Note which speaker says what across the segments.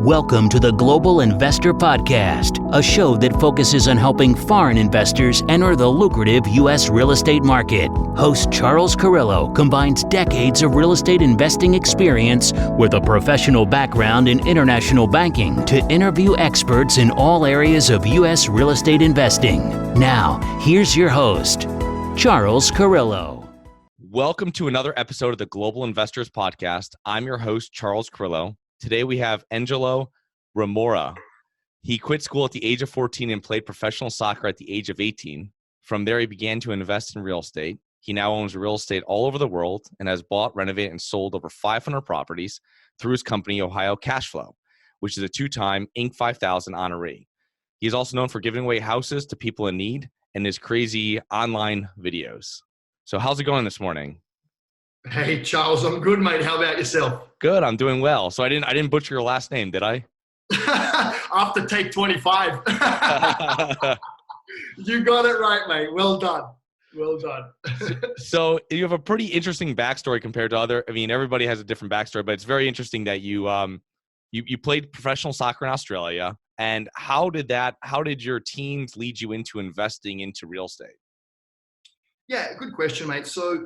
Speaker 1: Welcome to the Global Investor Podcast, a show that focuses on helping foreign investors enter the lucrative U.S. real estate market. Host Charles Carillo combines decades of real estate investing experience with a professional background in international banking to interview experts in all areas of U.S. real estate investing. Now, here's your host, Charles Carillo.
Speaker 2: Welcome to another episode of the Global Investors Podcast. I'm your host, Charles Carillo. Today we have Engelo Rumora. He quit school at the age of 14 and played professional soccer at the age of 18. From there, he began to invest in real estate. He now owns real estate all over the world and has bought, renovated, and sold over 500 properties through his company, Ohio Cashflow, which is a two-time Inc. 5000 honoree. He is also known for giving away houses to people in need and his crazy online videos. So how's it going this morning?
Speaker 3: Hey, Charles, I'm good, mate. How about yourself?
Speaker 2: Good, I'm doing well. So I didn't butcher your last name, did I?
Speaker 3: After take 25. You got it right, mate. Well done. Well done.
Speaker 2: So you have a pretty interesting backstory compared to everybody has a different backstory, but it's very interesting that you played professional soccer in Australia. And how did your teams lead you into investing into real estate?
Speaker 3: Yeah, good question, mate. So,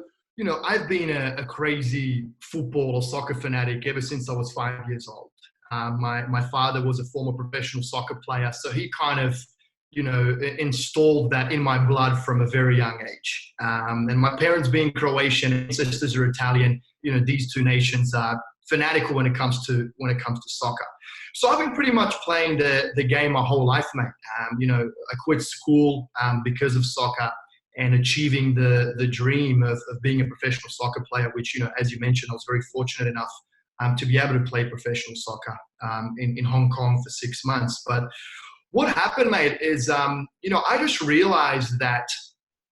Speaker 3: I've been a crazy football or soccer fanatic ever since I was 5 years old. My father was a former professional soccer player, so he kind of, installed that in my blood from a very young age. And my parents being Croatian and sisters are Italian, these two nations are fanatical when it comes to soccer. So I've been pretty much playing the game my whole life, mate. I quit school because of soccer and achieving the dream of being a professional soccer player, which, as you mentioned, I was very fortunate enough to be able to play professional soccer in Hong Kong for 6 months. But what happened, mate, is, I just realized that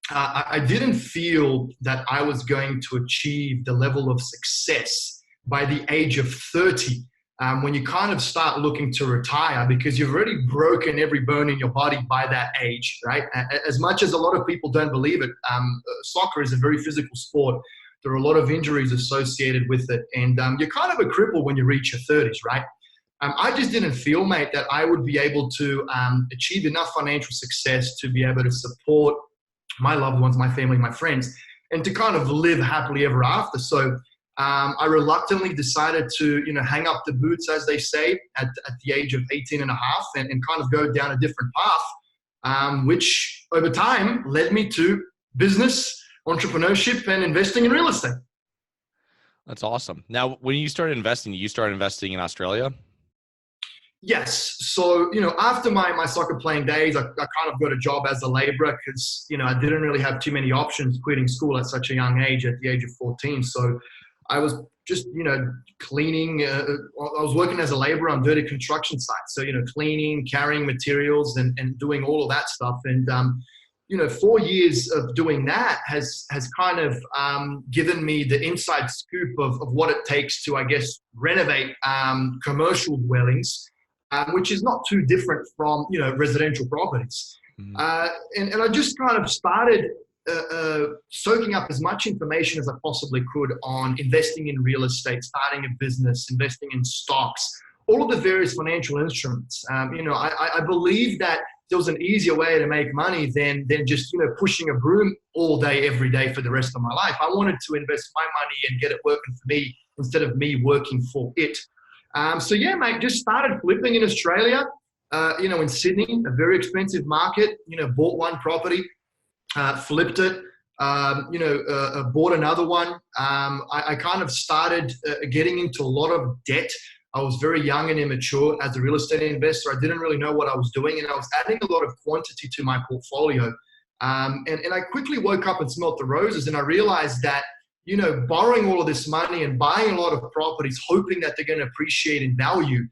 Speaker 3: I didn't feel that I was going to achieve the level of success by the age of 30. When you kind of start looking to retire, because you've already broken every bone in your body by that age, right? As much as a lot of people don't believe it, soccer is a very physical sport. There are a lot of injuries associated with it, and you're kind of a cripple when you reach your 30s, right? I just didn't feel, mate, that I would be able to achieve enough financial success to be able to support my loved ones, my family, my friends, and to kind of live happily ever after. So I reluctantly decided to, hang up the boots, as they say, at the age of 18 and a half and kind of go down a different path, which over time led me to business, entrepreneurship, and investing in real estate.
Speaker 2: That's awesome. Now, when you started investing in Australia?
Speaker 3: Yes. So, after my soccer playing days, I kind of got a job as a laborer because, I didn't really have too many options quitting school at such a young age, at the age of 14. So I was just, cleaning. I was working as a laborer on dirty construction sites. So, cleaning, carrying materials and doing all of that stuff. And, 4 years of doing that has kind of given me the inside scoop of what it takes to, I guess, renovate commercial dwellings, which is not too different from, residential properties. Mm-hmm. And I just kind of started soaking up as much information as I possibly could on investing in real estate, starting a business, investing in stocks, all of the various financial instruments. I believe that there was an easier way to make money than just, pushing a broom all day, every day for the rest of my life. I wanted to invest my money and get it working for me instead of me working for it. So yeah, mate, just started flipping in Australia, in Sydney, a very expensive market, bought one property, flipped it, bought another one. I kind of started getting into a lot of debt. I was very young and immature as a real estate investor. I didn't really know what I was doing, and I was adding a lot of quantity to my portfolio. And I quickly woke up and smelled the roses, and I realized that, borrowing all of this money and buying a lot of properties, hoping that they're going to appreciate in value,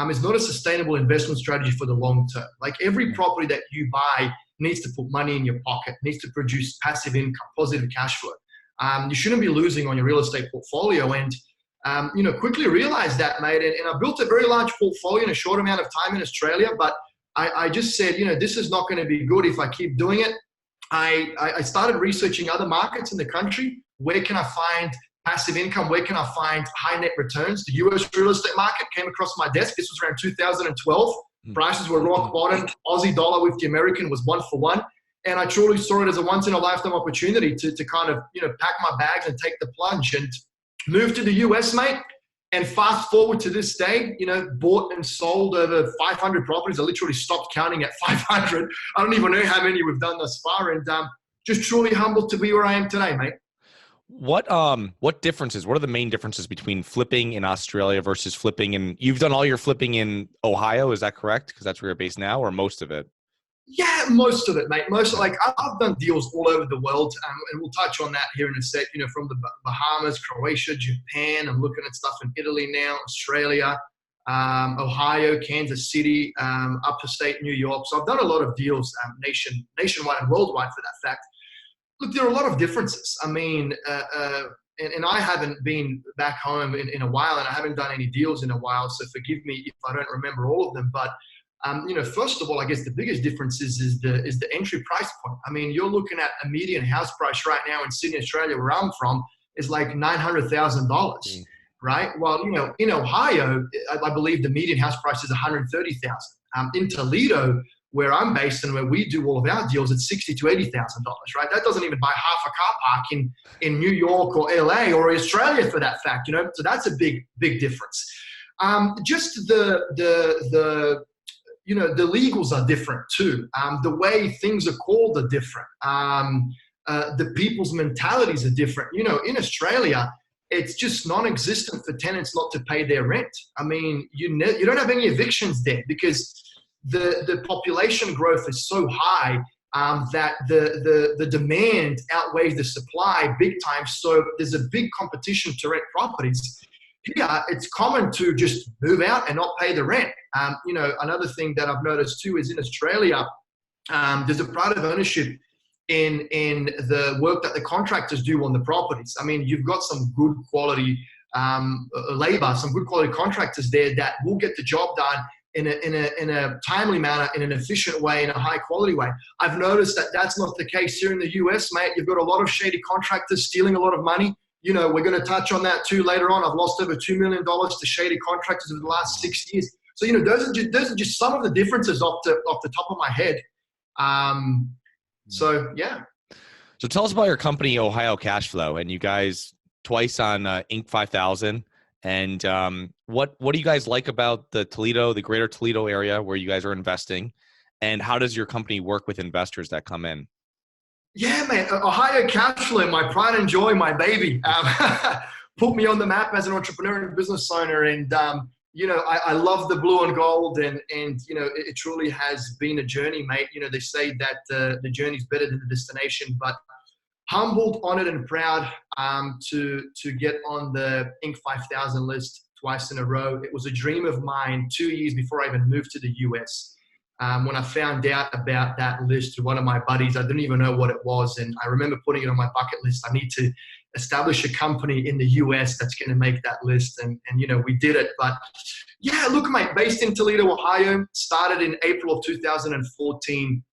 Speaker 3: is not a sustainable investment strategy for the long term. Like, every property that you buy needs to put money in your pocket, needs to produce passive income, positive cash flow. You shouldn't be losing on your real estate portfolio. And, quickly realized that, mate. And I built a very large portfolio in a short amount of time in Australia. But I just said, this is not going to be good if I keep doing it. I started researching other markets in the country. Where can I find passive income, where can I find high net returns? The US real estate market came across my desk. This was around 2012. Prices were rock bottom. Aussie dollar with the American was 1-for-1. And I truly saw it as a once in a lifetime opportunity to kind of, pack my bags and take the plunge and move to the US, mate. And fast forward to this day, bought and sold over 500 properties. I literally stopped counting at 500. I don't even know how many we've done thus far. And just truly humbled to be where I am today, mate.
Speaker 2: What differences? What are the main differences between flipping in Australia versus flipping in? You've done all your flipping in Ohio, is that correct? Because that's where you're based now, or most of it?
Speaker 3: Yeah, most of it, mate. I've done deals all over the world, and we'll touch on that here in a sec. From the Bahamas, Croatia, Japan. I'm looking at stuff in Italy now, Australia, Ohio, Kansas City, upstate New York. So I've done a lot of deals nationwide and worldwide for that fact. Look, there are a lot of differences. I mean, and I haven't been back home in a while, and I haven't done any deals in a while. So forgive me if I don't remember all of them. But first of all, I guess the biggest difference is the entry price point. I mean, you're looking at a median house price right now in Sydney, Australia, where I'm from, is like $900,000, right? Well, in Ohio, I believe the median house price is $130,000. In Toledo, where I'm based and where we do all of our deals, it's $60,000 to $80,000, right? That doesn't even buy half a car park in New York or LA or Australia for that fact, So that's a big difference. Just the legals are different too. The way things are called are different. The people's mentalities are different. In Australia, it's just non-existent for tenants not to pay their rent. I mean, you don't have any evictions there because the population growth is so high that the demand outweighs the supply big time. So there's a big competition to rent properties. Here, it's common to just move out and not pay the rent. Another thing that I've noticed too is in Australia, there's a pride of ownership in the work that the contractors do on the properties. I mean, you've got some good quality labor, some good quality contractors there that will get the job done in a timely manner, in an efficient way, in a high quality way. I've noticed that that's not the case here in the US, mate. You've got a lot of shady contractors stealing a lot of money. We're going to touch on that too later on. I've lost over $2 million to shady contractors over the last 6 years. So, those are just some of the differences off the top of my head. So, yeah.
Speaker 2: So tell us about your company, Ohio Cashflow, and you guys twice on Inc. 5000. And what do you guys like about the greater Toledo area where you guys are investing? And how does your company work with investors that come in?
Speaker 3: Yeah, man. Ohio Cashflow, my pride and joy, my baby. Put me on the map as an entrepreneur and business owner. And, I love the blue and gold. And it truly has been a journey, mate. They say that the journey is better than the destination. But humbled, honored, and proud to get on the Inc. 5000 list twice in a row. It was a dream of mine 2 years before I even moved to the US. When I found out about that list through one of my buddies, I didn't even know what it was. And I remember putting it on my bucket list. I need to establish a company in the US that's going to make that list. And we did it. But yeah, look, mate, based in Toledo, Ohio, started in April of 2014.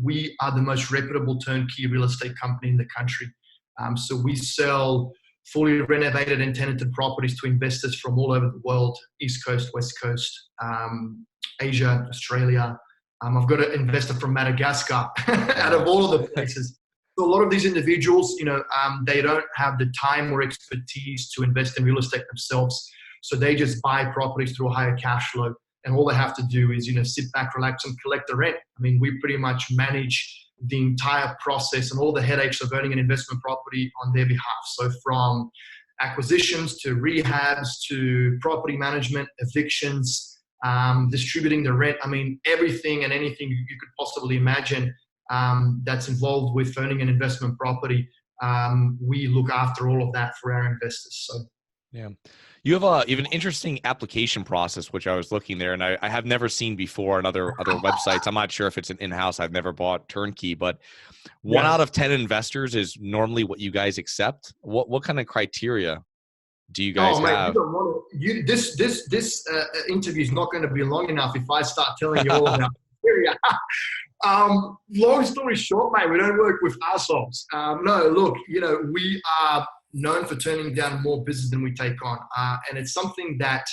Speaker 3: We are the most reputable turnkey real estate company in the country. So we sell fully renovated and tenanted properties to investors from all over the world, East Coast, West Coast, Asia, Australia. I've got an investor from Madagascar out of all of the places. So a lot of these individuals, they don't have the time or expertise to invest in real estate themselves. So they just buy properties through Ohio Cashflow. And all they have to do is, sit back, relax, and collect the rent. I mean, we pretty much manage the entire process and all the headaches of owning an investment property on their behalf. So from acquisitions to rehabs to property management, evictions, distributing the rent. I mean, everything and anything you could possibly imagine that's involved with owning an investment property. We look after all of that for our investors. So,
Speaker 2: yeah. You have an interesting application process, which I was looking there, and I have never seen before on other websites. I'm not sure if it's an in-house. I've never bought turnkey, but 1 out of 10 investors is normally what you guys accept. What kind of criteria do you guys have?
Speaker 3: This interview is not going to be long enough if I start telling you all about criteria. Long story short, mate, we don't work with assholes. No, look, we are known for turning down more business than we take on. And it's something that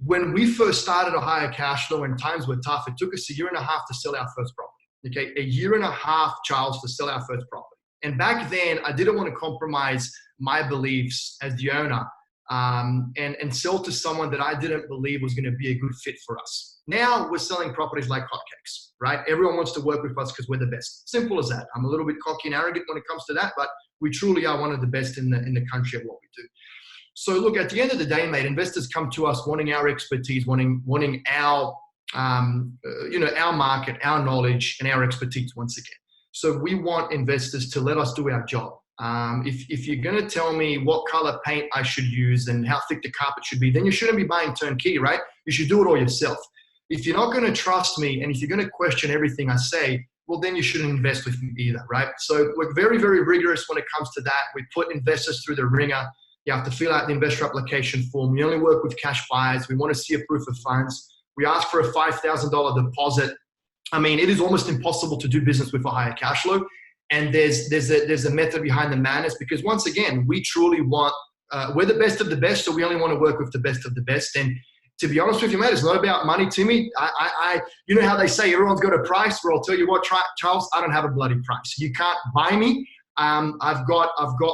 Speaker 3: when we first started Ohio Cashflow and times were tough, it took us a year and a half to sell our first property. Okay, a year and a half, Charles, to sell our first property. And back then, I didn't want to compromise my beliefs as the owner and sell to someone that I didn't believe was going to be a good fit for us. Now we're selling properties like hotcakes, right? Everyone wants to work with us because we're the best. Simple as that. I'm a little bit cocky and arrogant when it comes to that, but we truly are one of the best in the country at what we do. So look, at the end of the day, mate, investors come to us wanting our expertise, wanting our, our market, our knowledge, and our expertise once again. So we want investors to let us do our job. If you're going to tell me what color paint I should use and how thick the carpet should be, then you shouldn't be buying turnkey, right? You should do it all yourself. If you're not going to trust me and if you're going to question everything I say, well, then you shouldn't invest with me either, right? So we're very, very rigorous when it comes to that. We put investors through the ringer. You have to fill out the investor application form. We only work with cash buyers. We want to see a proof of funds. We ask for a $5,000 deposit. I mean, it is almost impossible to do business with Ohio Cashflow. And there's a method behind the madness because once again, we truly want, we're the best of the best. So we only want to work with the best of the best. And to be honest with you, mate, it's not about money to me. You know how they say everyone's got a price? Well, I'll tell you what, Charles, I don't have a bloody price. You can't buy me. I've got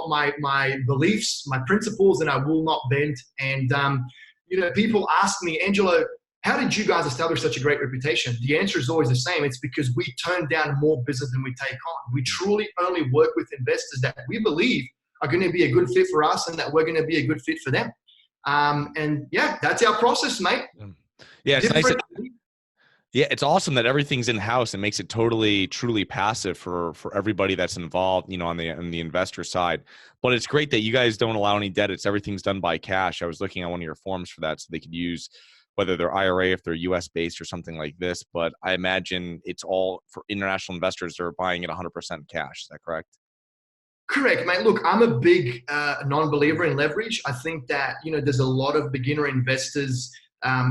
Speaker 3: my beliefs, my principles, and I will not bend. And, people ask me, Engelo, how did you guys establish such a great reputation? The answer is always the same. It's because we turn down more business than we take on. We truly only work with investors that we believe are going to be a good fit for us and that we're going to be a good fit for them. And yeah, that's our process, mate.
Speaker 2: Yeah, it's nice. Yeah, it's awesome that everything's in-house and makes it totally, truly passive for everybody that's involved, on the investor side. But it's great that you guys don't allow any debt. Everything's done by cash. I was looking at one of your forms for that so they could use whether they're IRA, if they're US based or something like this. But I imagine it's all for international investors that are buying it 100% cash. Is that correct?
Speaker 3: Correct, mate. Look, I'm a big non-believer in leverage. I think that, there's a lot of beginner investors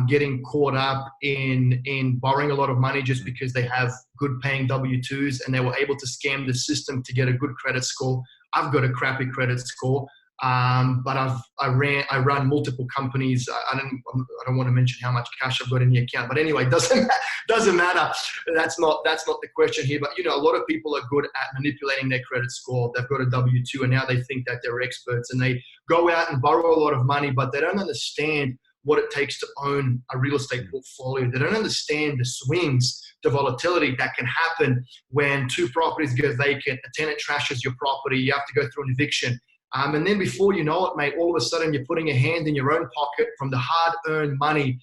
Speaker 3: getting caught up in borrowing a lot of money just because they have good paying W-2s and they were able to scam the system to get a good credit score. I've got a crappy credit score, but I run multiple companies. I don't want to mention how much cash I've got in the account, but anyway, doesn't matter. That's not the question here. But a lot of people are good at manipulating their credit score. They've got a W-2 and now they think that they're experts and they go out and borrow a lot of money, but they don't understand what it takes to own a real estate portfolio. They don't understand the swings, the volatility that can happen when two properties go vacant, a tenant trashes your property, you have to go through an eviction. And then before you know it, mate, all of a sudden you're putting a hand in your own pocket from the hard-earned money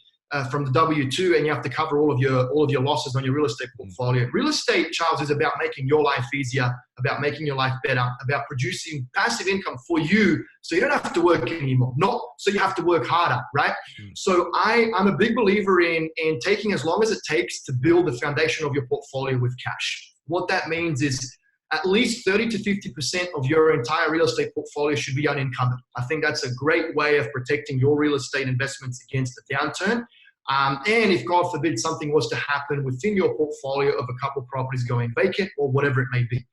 Speaker 3: from the W-2, and you have to cover all of your losses on your real estate portfolio. Real estate, Charles, is about making your life easier, about making your life better, about producing passive income for you so you don't have to work anymore, not so you have to work harder, right? So I'm a big believer in taking as long as it takes to build the foundation of your portfolio with cash. What that means is at least 30 to 50% of your entire real estate portfolio should be unencumbered. I think that's a great way of protecting your real estate investments against a downturn. And if, God forbid, something was to happen within your portfolio of a couple properties going vacant or whatever it may be.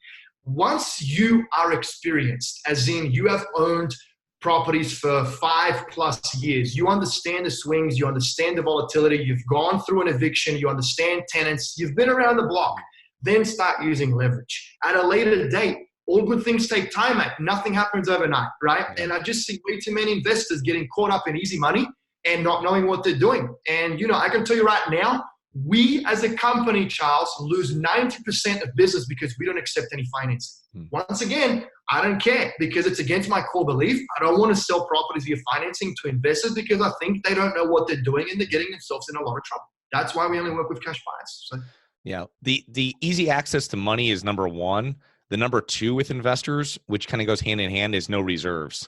Speaker 3: Once you are experienced, as in you have owned properties for 5+ years, you understand the swings, you understand the volatility, you've gone through an eviction, you understand tenants, you've been around the block, then start using leverage. At a later date, all good things take time, mate. Nothing happens overnight, right? And I just see way too many investors getting caught up in easy money and not knowing what they're doing. And, I can tell you right now, we as a company, Charles, lose 90% of business because we don't accept any financing. Once again, I don't care because it's against my core belief. I don't want to sell properties via financing to investors because I think they don't know what they're doing and they're getting themselves in a lot of trouble. That's why we only work with cash buyers. So.
Speaker 2: Yeah. The easy access to money is number one. The number two with investors, which kind of goes hand in hand, is no reserves.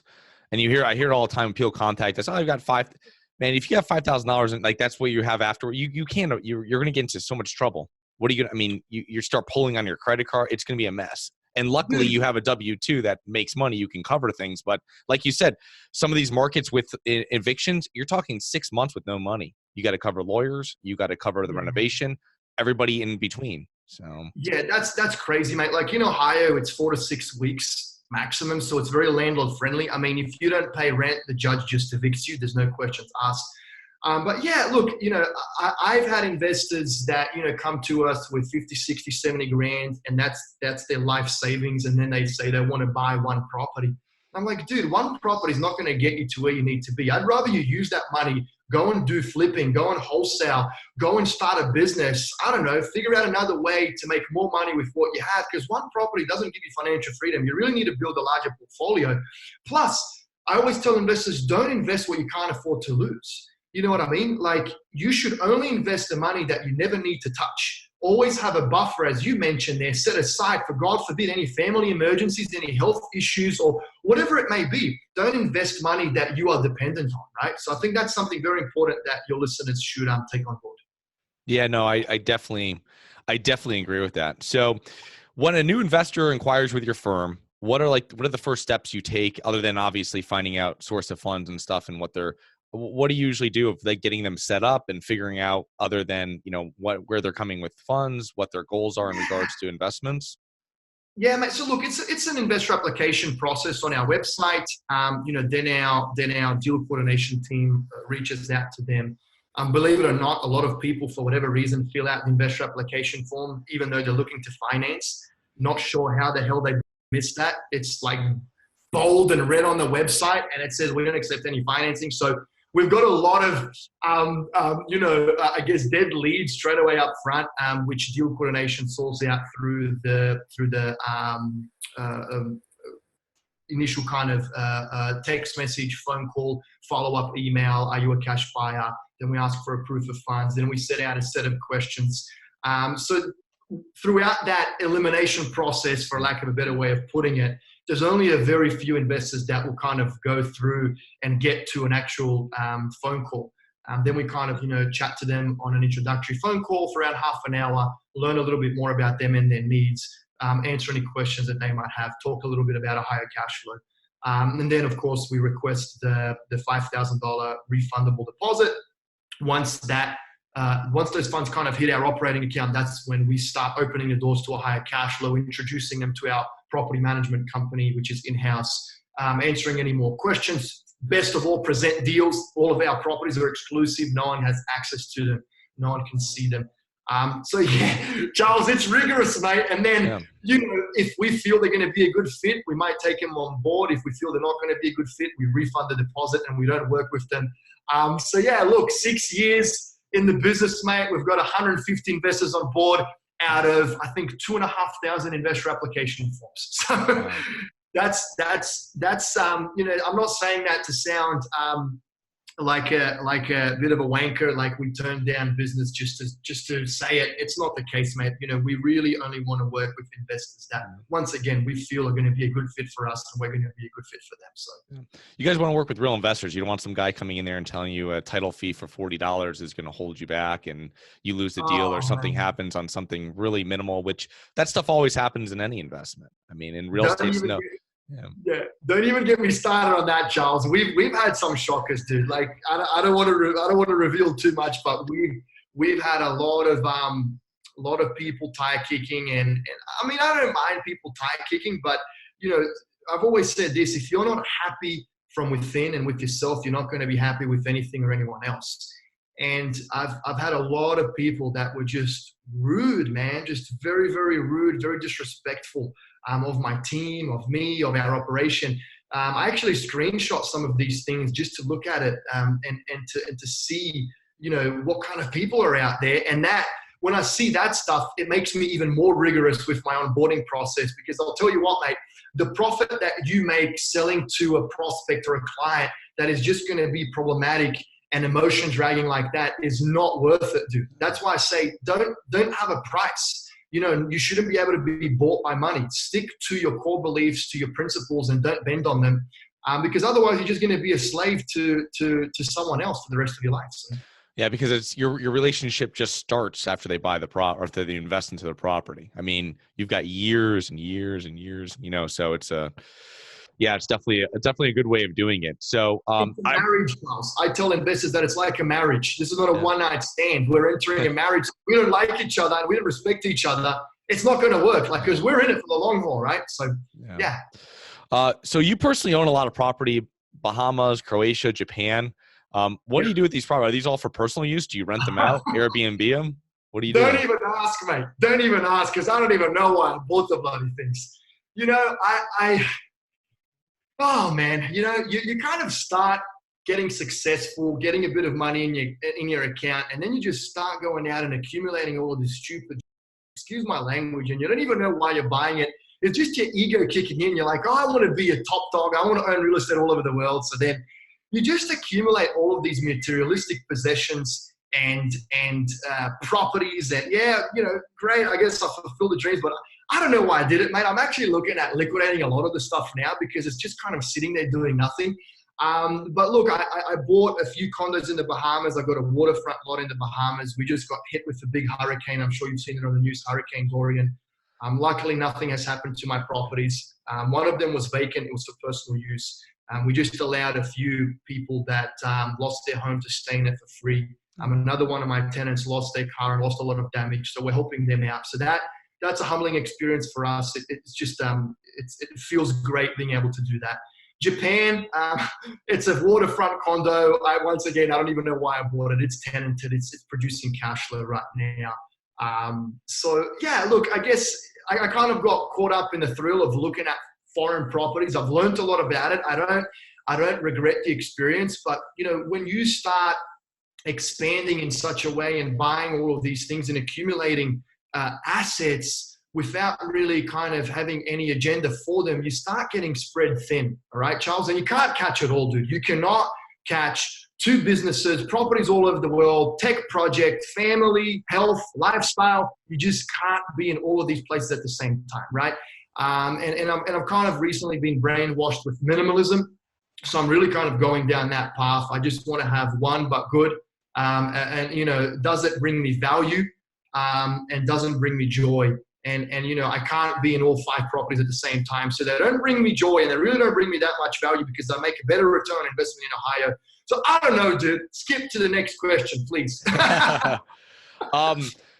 Speaker 2: And I hear it all the time when people contact us. Oh, I've got man, if you have $5,000 and that's what you have after, you're going to get into so much trouble. What are you going to, you start pulling on your credit card, it's going to be a mess. And luckily you have a W-2 that makes money. You can cover things. But like you said, some of these markets with evictions, you're talking 6 months with no money. You got to cover lawyers. You got to cover the renovation, everybody in between. So
Speaker 3: yeah, that's crazy, mate. Like in Ohio, it's 4 to 6 weeks maximum. So it's very landlord friendly. I mean, if you don't pay rent, the judge just evicts you. There's no questions asked. But yeah, look, I've had investors that, come to us with 50, 60, 70 grand, and that's their life savings. And then they say they want to buy one property. I'm like, dude, one property is not going to get you to where you need to be. I'd rather you use that money, go and do flipping, go and wholesale, go and start a business. I don't know, figure out another way to make more money with what you have, because one property doesn't give you financial freedom. You really need to build a larger portfolio. Plus, I always tell investors, don't invest what you can't afford to lose. You know what I mean? Like, you should only invest the money that you never need to touch. Always have a buffer, as you mentioned there, set aside for, God forbid, any family emergencies, any health issues, or whatever it may be. Don't invest money that you are dependent on, right? So I think that's something very important that your listeners should take on board.
Speaker 2: Yeah, no, I definitely agree with that. So when a new investor inquires with your firm, what are the first steps you take, other than obviously finding out source of funds and stuff and what do you usually do of getting them set up and figuring out, other than, where they're coming with funds, what their goals are in regards to investments?
Speaker 3: Yeah, mate. So look, it's an investor application process on our website. Then our deal coordination team reaches out to them. Believe it or not, a lot of people, for whatever reason, fill out the investor application form, even though they're looking to finance. Not sure how the hell they missed that. It's like bold and red on the website, and it says we don't accept any financing. So we've got a lot of, I guess, dead leads straight away up front, which deal coordination sorts out through the initial kind of text message, phone call, follow-up email. Are you a cash buyer? Then we ask for a proof of funds. Then we set out a set of questions. So throughout that elimination process, for lack of a better way of putting it, there's only a very few investors that will kind of go through and get to an actual phone call. Then we kind of, chat to them on an introductory phone call for around half an hour, learn a little bit more about them and their needs, answer any questions that they might have, talk a little bit about Ohio Cashflow. And then, of course, we request the $5,000 refundable deposit. Once those funds kind of hit our operating account, that's when we start opening the doors to Ohio Cashflow, introducing them to our property management company, which is in-house, answering any more questions. Best of all, present deals. All of our properties are exclusive. No one has access to them. No one can see them. So yeah, Charles, it's rigorous, mate. And then, if we feel they're going to be a good fit, we might take them on board. If we feel they're not going to be a good fit, we refund the deposit and we don't work with them. So yeah, look, 6 years in the business, mate. We've got 150 investors on board out of, I think, 2,500 investor application forms. So that's I'm not saying that to sound like a bit of a wanker, like we turn down business just to say it. It's not the case, mate. We really only want to work with investors that, once again, we feel are going to be a good fit for us, and we're going to be a good fit for them. So
Speaker 2: you guys want to work with real investors. You don't want some guy coming in there and telling you a title fee for $40 is going to hold you back and you lose the deal, or something happens on something really minimal, which that stuff always happens in any investment. I mean, in real estate, no.
Speaker 3: Yeah, don't even get me started on that, Charles. We've had some shockers, dude. Like, I don't want to reveal too much, but we've had a lot of people tire kicking, and I mean, I don't mind people tire kicking, but I've always said this: if you're not happy from within and with yourself, you're not going to be happy with anything or anyone else. And I've had a lot of people that were just rude, man, just very, very rude, very disrespectful of my team, of me, of our operation. I actually screenshot some of these things just to look at it and to see, what kind of people are out there. And that, when I see that stuff, it makes me even more rigorous with my onboarding process, because I'll tell you what, mate, the profit that you make selling to a prospect or a client that is just going to be problematic and emotion dragging like that is not worth it, dude. That's why I say don't have a price. You shouldn't be able to be bought by money. Stick to your core beliefs, to your principles, and don't bend on them, because otherwise you're just going to be a slave to someone else for the rest of your life. So.
Speaker 2: Yeah, because it's your relationship just starts after they buy or after they invest into the property. I mean, you've got years and years and years, so it's it's definitely a good way of doing it. So
Speaker 3: it's a marriage, Charles. I tell investors that it's like a marriage. This is not a one-night stand. We're entering a marriage. We don't like each other and we don't respect each other. It's not going to work, because we're in it for the long haul, right? So yeah.
Speaker 2: So you personally own a lot of property, Bahamas, Croatia, Japan. What do you do with these properties? Are these all for personal use? Do you rent them out, Airbnb them? What do you do?
Speaker 3: Don't even ask, mate. Don't even ask, because I don't even know why I bought the bloody things. You know, oh man, you know, you kind of start getting successful, getting a bit of money in your account, and then you just start going out and accumulating all of this stupid, excuse my language, and you don't even know why you're buying it. It's just your ego kicking in. You're like, oh, I want to be a top dog. I want to own real estate all over the world. So then you just accumulate all of these materialistic possessions and properties, and yeah, you know, great. I guess I fulfill the dreams, but I don't know why I did it, mate. I'm actually looking at liquidating a lot of the stuff now because it's just kind of sitting there doing nothing. But look, I bought a few condos in the Bahamas. I got a waterfront lot in the Bahamas. We just got hit with a big hurricane. I'm sure you've seen it on the news, Hurricane Dorian. Luckily, nothing has happened to my properties. One of them was vacant. It was for personal use. We just allowed a few people that lost their home to stay in it for free. Another one of my tenants lost their car and lost a lot of damage. So we're helping them out. So that's a humbling experience for us. It's just, it feels great being able to do that. Japan, it's a waterfront condo. Once again, I don't even know why I bought it. It's tenanted. It's producing cash flow right now. So yeah, look, I guess I kind of got caught up in the thrill of looking at foreign properties. I've learned a lot about it. I don't regret the experience, but you know, when you start expanding in such a way and buying all of these things and accumulating assets without really kind of having any agenda for them, you start getting spread thin. All right, Charles? And you can't catch it all, dude. You cannot catch two businesses, properties all over the world, tech project, family, health, lifestyle. You just can't be in all of these places at the same time, right? And I've kind of recently been brainwashed with minimalism. So I'm really kind of going down that path. I just want to have one but good. And you know, does it bring me value? And doesn't bring me joy. And you know, I can't be in all 5 properties at the same time. So they don't bring me joy, and they really don't bring me that much value because I make a better return on investment in Ohio. So I don't know, dude. Skip to the next question, please.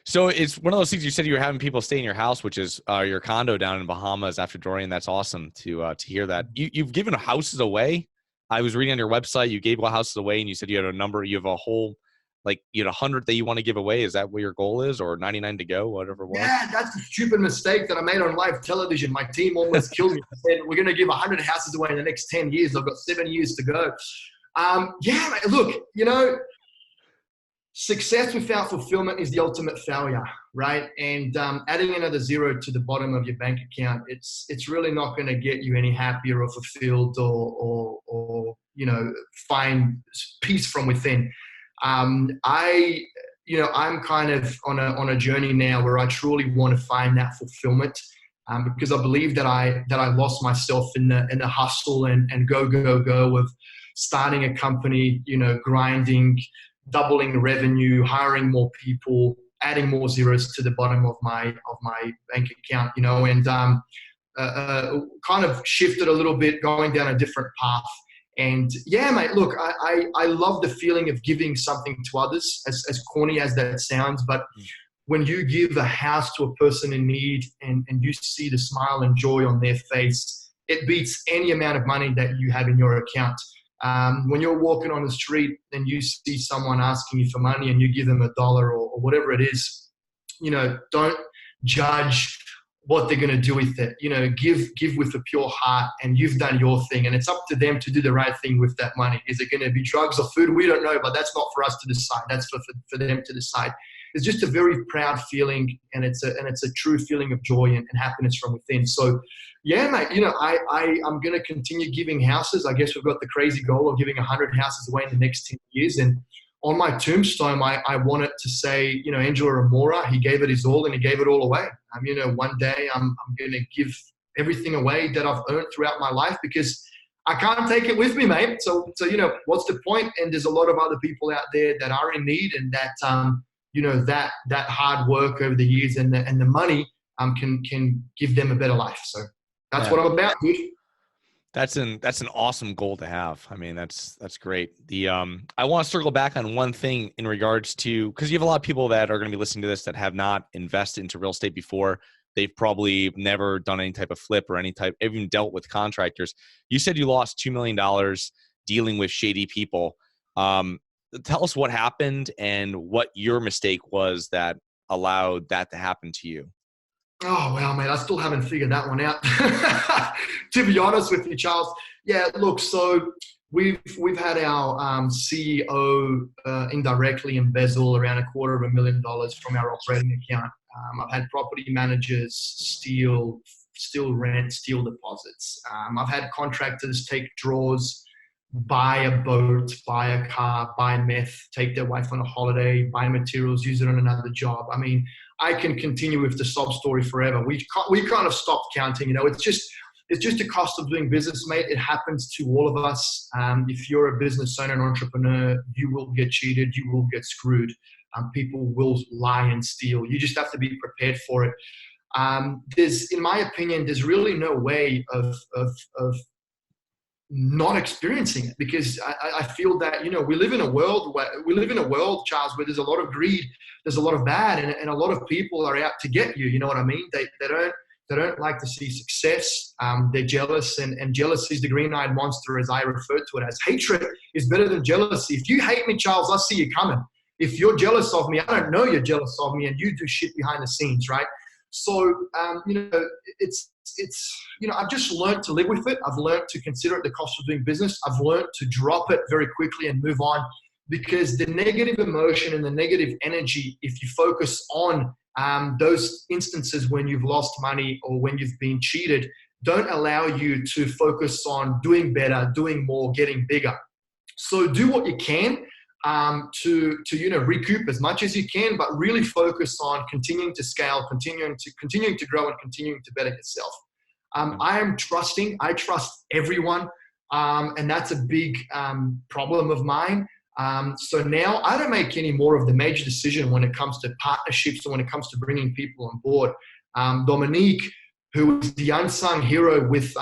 Speaker 2: So it's one of those things. You said you were having people stay in your house, which is your condo down in Bahamas after Dorian. That's awesome to hear that. You've given houses away. I was reading on your website, you gave houses away, and you said you had a number. You have a whole, like, you had 100 that you want to give away. Is that what your goal is, or 99 to go, whatever it was? Yeah,
Speaker 3: that's a stupid mistake that I made on live television. My team almost killed me. I said, we're going to give 100 houses away in the next 10 years. I've got 7 years to go. Yeah, mate, look, you know, success without fulfillment is the ultimate failure, right? And adding another zero to the bottom of your bank account, it's really not going to get you any happier or fulfilled or you know, find peace from within. I'm kind of on a journey now where I truly want to find that fulfillment, because I believe that I lost myself in the hustle and go of starting a company, you know, grinding, doubling revenue, hiring more people, adding more zeros to the bottom of my bank account, you know, and kind of shifted a little bit, going down a different path. And yeah, mate, look, I love the feeling of giving something to others, as corny as that sounds. But when you give a house to a person in need and you see the smile and joy on their face, it beats any amount of money that you have in your account. When you're walking on the street and you see someone asking you for money and you give them $1 or whatever it is, you know, don't judge what they're going to do with it. You know, give with a pure heart, and you've done your thing, and it's up to them to do the right thing with that money. Is it going to be drugs or food? We don't know, but that's not for us to decide. That's for them to decide. It's just a very proud feeling, and it's a true feeling of joy and happiness from within. So yeah, mate, you know, I'm going to continue giving houses. I guess we've got the crazy goal of giving 100 houses away in the next 10 years. And on my tombstone, I want it to say, you know, Engelo Rumora, he gave it his all and he gave it all away. You know, one day I'm going to give everything away that I've earned throughout my life, because I can't take it with me, mate. So you know, what's the point? And there's a lot of other people out there that are in need, and that, you know, that hard work over the years and the money can give them a better life. So that's what I'm about, dude.
Speaker 2: That's an awesome goal to have. I mean, that's great. I want to circle back on one thing in regards to, because you have a lot of people that are going to be listening to this that have not invested into real estate before. they've probably never done any type of flip or even dealt with contractors. You said you lost $2 million dealing with shady people. Tell us what happened and what your mistake was that allowed that to happen to you.
Speaker 3: Oh, wow, mate. I still haven't figured that one out. To be honest with you, Charles. Yeah, look, so we've had our CEO indirectly embezzle around $250,000 from our operating account. I've had property managers steal rent, steal deposits. I've had contractors take draws, buy a boat, buy a car, buy meth, take their wife on a holiday, buy materials, use it on another job. I mean, I can continue with the sob story forever. We kind of stopped counting. You know, it's just a cost of doing business, mate. It happens to all of us. If you're a business owner, an entrepreneur, you will get cheated. You will get screwed. People will lie and steal. You just have to be prepared for it. In my opinion, there's really no way of not experiencing it, because I feel that, you know, we live in a world, Charles, where there's a lot of greed, there's a lot of bad, and a lot of people are out to get you. You know what I mean? They don't like to see success. They're jealous, and jealousy is the green-eyed monster, as I refer to it as. Hatred is better than jealousy. If you hate me, Charles, I see you coming. If you're jealous of me, I don't know you're jealous of me, and you do shit behind the scenes, right? So, you know, it's you know, I've just learned to live with it. I've learned to consider it the cost of doing business. I've learned to drop it very quickly and move on, because the negative emotion and the negative energy, if you focus on those instances when you've lost money or when you've been cheated, don't allow you to focus on doing better, doing more, getting bigger. So do what you can to you know, recoup as much as you can, but really focus on continuing to scale, continuing to grow, and continuing to better yourself. I trust everyone, and that's a big problem of mine. So now I don't make any more of the major decision when it comes to partnerships or when it comes to bringing people on board. Dominique, who is the unsung hero with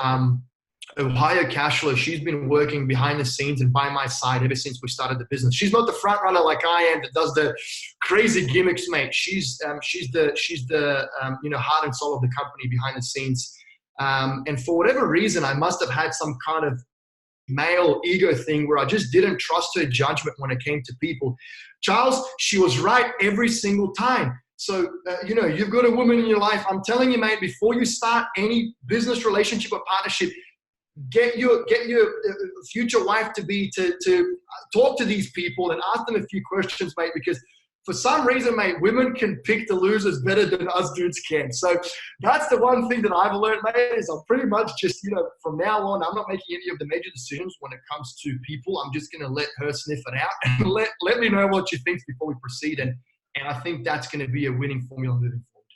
Speaker 3: Ohio Cashflow, she's been working behind the scenes and by my side ever since we started the business. She's not the front runner like I am that does the crazy gimmicks, mate. She's the you know, heart and soul of the company behind the scenes. And for whatever reason, I must have had some kind of male ego thing where I just didn't trust her judgment when it came to people. Charles, she was right every single time. So, you know, you've got a woman in your life. I'm telling you, mate, before you start any business relationship or partnership, get your future wife to talk to these people and ask them a few questions, mate, because for some reason, mate, women can pick the losers better than us dudes can. So that's the one thing that I've learned, mate, is I'm pretty much just, you know, from now on, I'm not making any of the major decisions when it comes to people. I'm just going to let her sniff it out and let me know what she thinks before we proceed. And I think that's going to be a winning formula moving forward.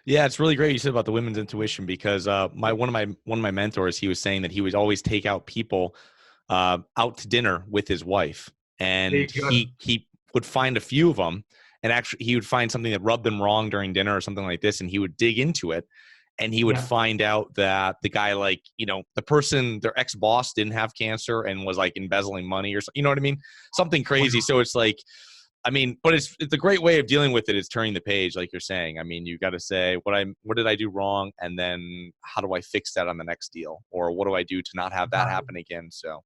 Speaker 2: Yeah, it's really great you said about the women's intuition, because one of my mentors, he was saying that he would always take out people out to dinner with his wife, and he would find a few of them, and actually he would find something that rubbed them wrong during dinner or something like this, and he would dig into it, and he would find out that the guy, like, you know, the person, their ex-boss didn't have cancer and was like embezzling money or something, you know what I mean? Something crazy. So it's like, I mean, but it's a great way of dealing with it is turning the page, like you're saying. I mean, you got to say what did I do wrong, and then how do I fix that on the next deal, or what do I do to not have that happen again? So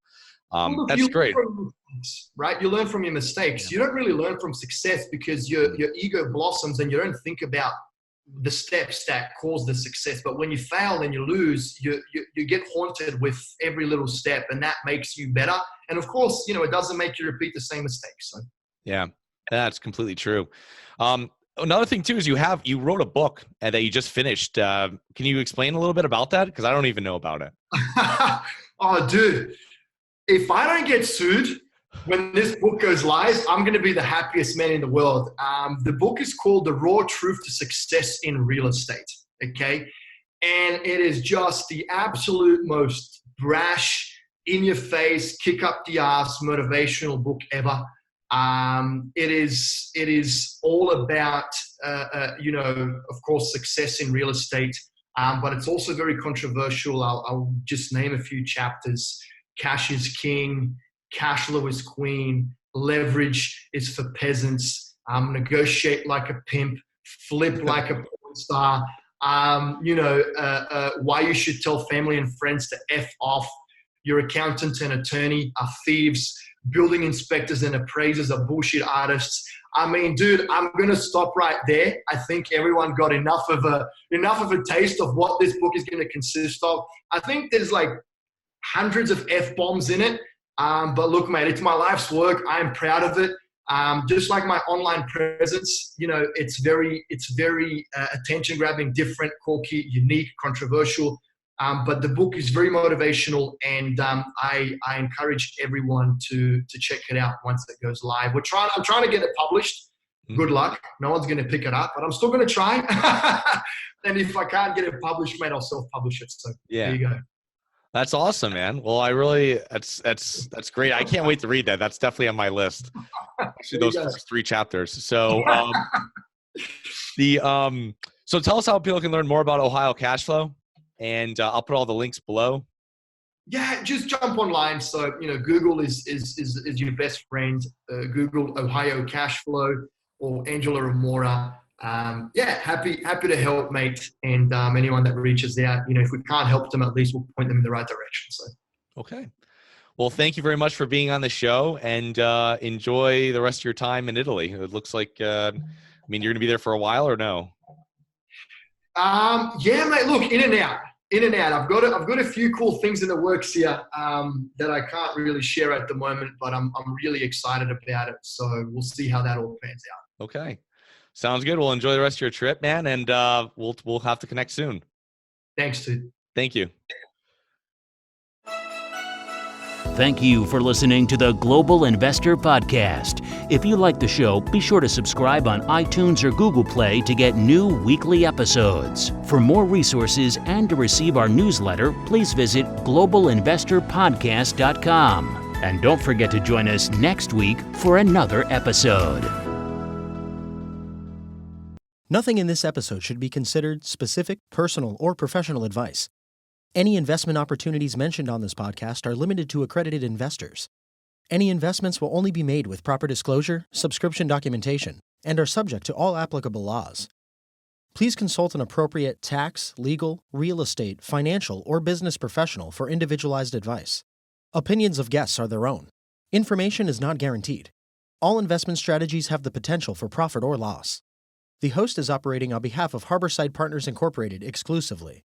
Speaker 2: that's great,
Speaker 3: right? You learn from your mistakes. You don't really learn from success because your ego blossoms and you don't think about the steps that cause the success. But when you fail and you lose, you get haunted with every little step, and that makes you better. And of course, you know, it doesn't make you repeat the same mistakes. So.
Speaker 2: Yeah. That's completely true. Another thing too is you wrote a book that you just finished. Can you explain a little bit about that? Because I don't even know about it.
Speaker 3: Oh, dude, if I don't get sued when this book goes live, I'm going to be the happiest man in the world. The book is called The Raw Truth to Success in Real Estate. Okay. And it is just the absolute most brash, in your face, kick up the ass, motivational book ever. It is all about, you know, of course, success in real estate, but it's also very controversial. I'll just name a few chapters. Cash is king, cash flow is queen, leverage is for peasants, negotiate like a pimp, flip like a porn star, Why you should tell family and friends to F off. Your accountant and attorney are thieves. Building inspectors and appraisers are bullshit artists. I mean, dude, I'm gonna stop right there. I think everyone got enough of a taste of what this book is gonna consist of. I think there's like hundreds of F-bombs in it. But look, mate, it's my life's work. I'm proud of it. Just like my online presence, it's very attention-grabbing, different, quirky, unique, controversial. But the book is very motivational, and I encourage everyone to check it out once it goes live. I'm trying to get it published. Good luck. No one's going to pick it up, but I'm still going to try. And if I can't get it published, mate, I'll self-publish it. So there you go.
Speaker 2: That's awesome, man. Well, that's great. I can't wait to read that. That's definitely on my list. Actually, those first 3 chapters. So, so tell us how people can learn more about Ohio Cashflow, and I'll put all the links below.
Speaker 3: Yeah, just jump online. So Google is your best friend. Google Ohio Cashflow or Engelo Rumora. Happy to help, mate. And anyone that reaches out, if we can't help them, at least we'll point them in the right direction. So,
Speaker 2: okay. Well, thank you very much for being on the show, and enjoy the rest of your time in Italy. It looks like, you're going to be there for a while, or no?
Speaker 3: Yeah, mate. Look, in and out. I've got a few cool things in the works here that I can't really share at the moment, but I'm really excited about it. So we'll see how that all pans out.
Speaker 2: Okay. Sounds good. Well, enjoy the rest of your trip, man, and we'll have to connect soon.
Speaker 3: Thanks, dude.
Speaker 2: Thank you.
Speaker 1: Thank you for listening to the Global Investor Podcast. If you like the show, be sure to subscribe on iTunes or Google Play to get new weekly episodes. For more resources and to receive our newsletter, please visit globalinvestorpodcast.com. And don't forget to join us next week for another episode.
Speaker 4: Nothing in this episode should be considered specific, personal, or professional advice. Any investment opportunities mentioned on this podcast are limited to accredited investors. Any investments will only be made with proper disclosure, subscription documentation, and are subject to all applicable laws. Please consult an appropriate tax, legal, real estate, financial, or business professional for individualized advice. Opinions of guests are their own. Information is not guaranteed. All investment strategies have the potential for profit or loss. The host is operating on behalf of Harborside Partners Incorporated exclusively.